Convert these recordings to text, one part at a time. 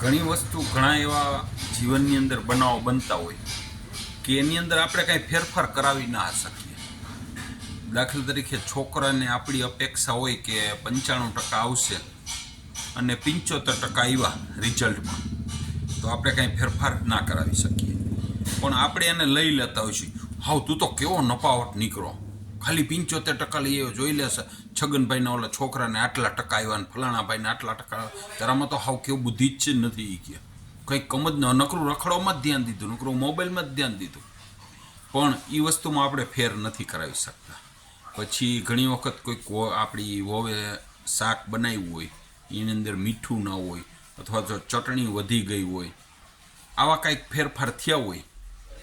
ઘણી વસ્તુ ઘણા એવા જીવનની અંદર બનાવો બનતા હોય કે એની અંદર આપણે કાંઈ ફેરફાર કરાવી ના શકીએ. દાખલા તરીકે છોકરાને આપણી અપેક્ષા હોય કે 95% આવશે અને 75% આવ્યા રિઝલ્ટમાં, તો આપણે કાંઈ ફેરફાર ના કરાવી શકીએ. પણ આપણે એને લઈ લેતા હોય છીએ, હાવ તું તો કેવો નપાવટ નીકળો, ખાલી 75% લઈ આવ્યો, જોઈ લેશે છગનભાઈના ઓલા છોકરાને આટલા ટકા આવ્યા ને ફલાણા ભાઈને આટલા ટકા, તારામાં તો હાવ કેવું બુદ્ધિ જ નથી. કે કંઈક કમ જ નકરું રખડવામાં જ ધ્યાન દીધું, નકરું મોબાઈલમાં જ ધ્યાન દીધું, પણ એ વસ્તુમાં આપણે ફેર નથી કરાવી શકતા. પછી ઘણી વખત કોઈક આપણી વોવે શાક બનાવ્યું હોય, એની અંદર મીઠું ના હોય અથવા તો ચટણી વધી ગઈ હોય, આવા કાંઈક ફેરફાર થયા હોય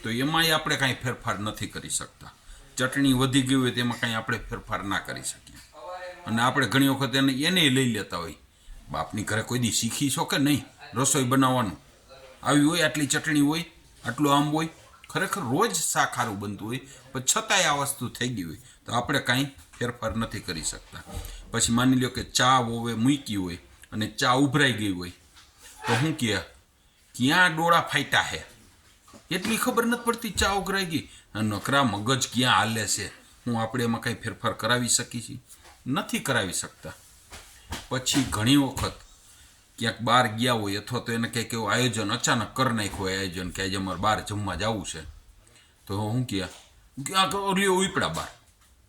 તો એમાંય આપણે કાંઈ ફેરફાર નથી કરી શકતા. ચટણી વધી ગઈ હોય તેમાં કાંઈ આપણે ફેરફાર ના કરી શકીએ. અને આપણે ઘણી વખત એને લઈ લેતા હોય, બાપની ઘરે કોઈ દી શીખી છો કે નહીં રસોઈ બનાવવાનું, આવી હોય, આટલી ચટણી હોય, આટલું આમ હોય, ખરેખર રોજ શાક સારું બનતું હોય, પણ છતાંય આ વસ્તુ થઈ ગઈ હોય તો આપણે કાંઈ ફેરફાર નથી કરી શકતા. પછી માની લો કે ચા વોવે મૂકી હોય અને ચા ઉભરાઈ ગઈ હોય, તો શું કહે, ક્યાં ડોળા ફાટ્યા હે, એટલી ખબર નથી પડતી ચા ઉઘરાઈ ગઈ, નકરા મગજ ક્યાં હાલે છે, હું આપણે એમાં કાંઈ ફેરફાર કરાવી શકીએ છીએ? નથી કરાવી શકતા. પછી ઘણી વખત ક્યાંક બહાર ગયા હોય અથવા તો એને કંઈક એવું આયોજન અચાનક કરી નાખ્યું હોય, આયોજન કે આજે અમારે બહાર જમવા જવું છે, તો હું ક્યાં ઓલી ઉપડા બહાર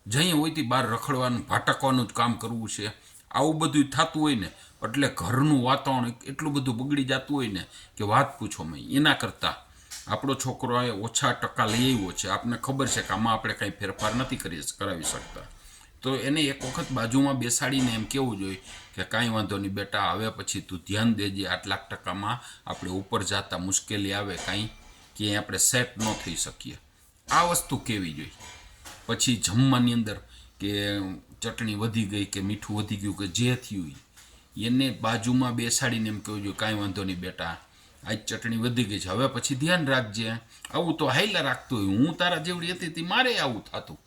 જઈએ હોય તે બહાર રખડવાનું ભાટકવાનું જ કામ કરવું છે, આવું બધું થતું હોય ને, એટલે ઘરનું વાતાવરણ એટલું બધું બગડી જતું હોય ને કે વાત પૂછો મેં. એના કરતાં આપણો છોકરો ઓછા ટકા લઈ આવ્યો છે, આપણને ખબર છે કે આમાં આપણે કાંઈ ફેરફાર નથી કરાવી શકતા, તો એને એક વખત બાજુમાં બેસાડીને એમ કહેવું જોઈએ કે કાંઈ વાંધો નહીં બેટા, હવે પછી તું ધ્યાન દેજે, આટલાક ટકામાં આપણે ઉપર જતા મુશ્કેલી આવે કાંઈ ક્યાંય આપણે સેટ ન થઈ શકીએ, આ વસ્તુ કહેવી જોઈએ. પછી જમવાની અંદર કે ચટણી વધી ગઈ કે મીઠું વધી ગયું કે જે થયું, એને બાજુમાં બેસાડીને એમ કહેવું જોઈએ કાંઈ વાંધો નહીં બેટા, આજ ચટણી વધી ગઈ છે, હવે પછી ધ્યાન રાખજે, આવું તો હાઈલા રાખતું હોય, હું તારા જેવડી હતી તે મારે આવું થતું.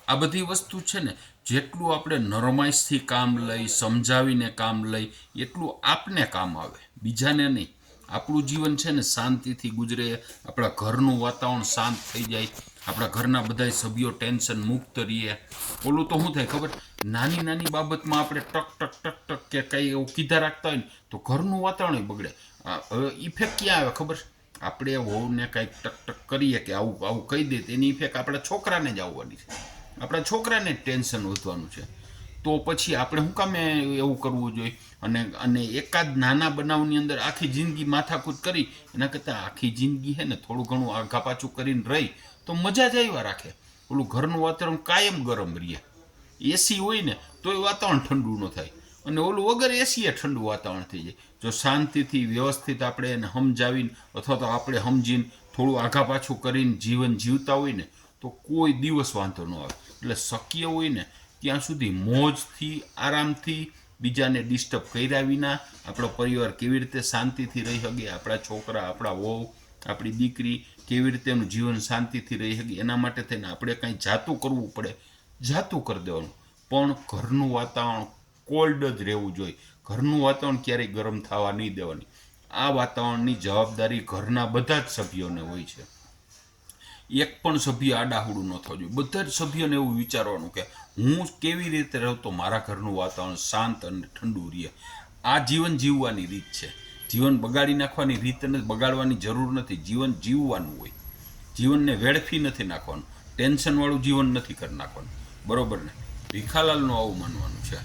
આ બધી વસ્તુ છે ને, જેટલું આપણે નરમાઈશથી કામ લઈ, સમજાવીને કામ લઈ, એટલું આપને કામ આવે, બીજાને નહીં. આપણું જીવન છે ને શાંતિથી ગુજરે, આપણા ઘરનું વાતાવરણ શાંત થઈ જાય, આપણા ઘરના બધા સભ્યો ટેન્શન મુક્ત રહીએ. ઓલું તો શું થાય ખબર, નાની નાની બાબતમાં આપણે ટક ટક ટક ટક કે કંઈ એવું કીધા રાખતા હોય ને તો ઘરનું વાતાવરણ બગડે. હવે ઇફેક્ટ ક્યાં આવે ખબર, આપણે વહુને કાંઈક ટક ટક કરીએ કે આવું આવું કહી દે, એની ઇફેક્ટ આપણા છોકરાને જ આવવાની છે, આપણા છોકરાને ટેન્શન વધવાનું છે. તો પછી આપણે શું કામે એવું કરવું જોઈએ? અને એકાદ નાના બનાવની અંદર આખી જિંદગી માથાકૂટ કરી, એના કરતાં આખી જિંદગી છે ને થોડું ઘણું આઘા પાછું કરીને રહી તો મજા જ આવ્યા રાખે. ઓલું ઘરનું વાતાવરણ કાયમ ગરમ રહીએ, એસી હોય ને તોય વાતાવરણ ઠંડુ ન થાય, અને ઓલું વગર એસીએ ઠંડુ વાતાવરણ થઈ જાય. જો શાંતિથી વ્યવસ્થિત આપણે એને સમજાવીને અથવા તો આપણે સમજીને થોડું આઘા પાછું કરીને જીવન જીવતા હોય ને તો કોઈ દિવસ વાંધો ન આવે. એટલે શક્ય હોય ને ત્યાં સુધી મોજથી, આરામથી, બીજાને ડિસ્ટર્બ કર્યા વિના આપણો પરિવાર કેવી રીતે શાંતિથી રહી શકે, આપણા છોકરા, આપણા વહુ, આપણી દીકરી કેવી રીતે એનું જીવન શાંતિથી રહી શકે, એના માટે થઈને આપણે કાંઈ જાતું કરવું પડે, જાતું કરી દેવાનું. પણ ઘરનું વાતાવરણ કોલ્ડ જ રહેવું જોઈએ, ઘરનું વાતાવરણ ક્યારેય ગરમ થવા નહીં દેવાની. આ વાતાવરણની જવાબદારી ઘરના બધા જ સભ્યોને હોય છે. એક પણ સભ્ય આડાહુડું ન થવું જોઈએ. બધા જ સભ્યોને એવું વિચારવાનું કે હું કેવી રીતે રહું તો મારા ઘરનું વાતાવરણ શાંત અને ઠંડુ રહે. આ જીવન જીવવાની રીત છે. જીવન બગાડી નાખવાની રીત અને બગાડવાની જરૂર નથી. જીવન જીવવાનું હોય, જીવનને વેડફી નથી નાખવાનું, ટેન્શનવાળું જીવન નથી કરી નાખવાનું, બરોબર ને? ભીખાલાલનું આવું માનવાનું છે.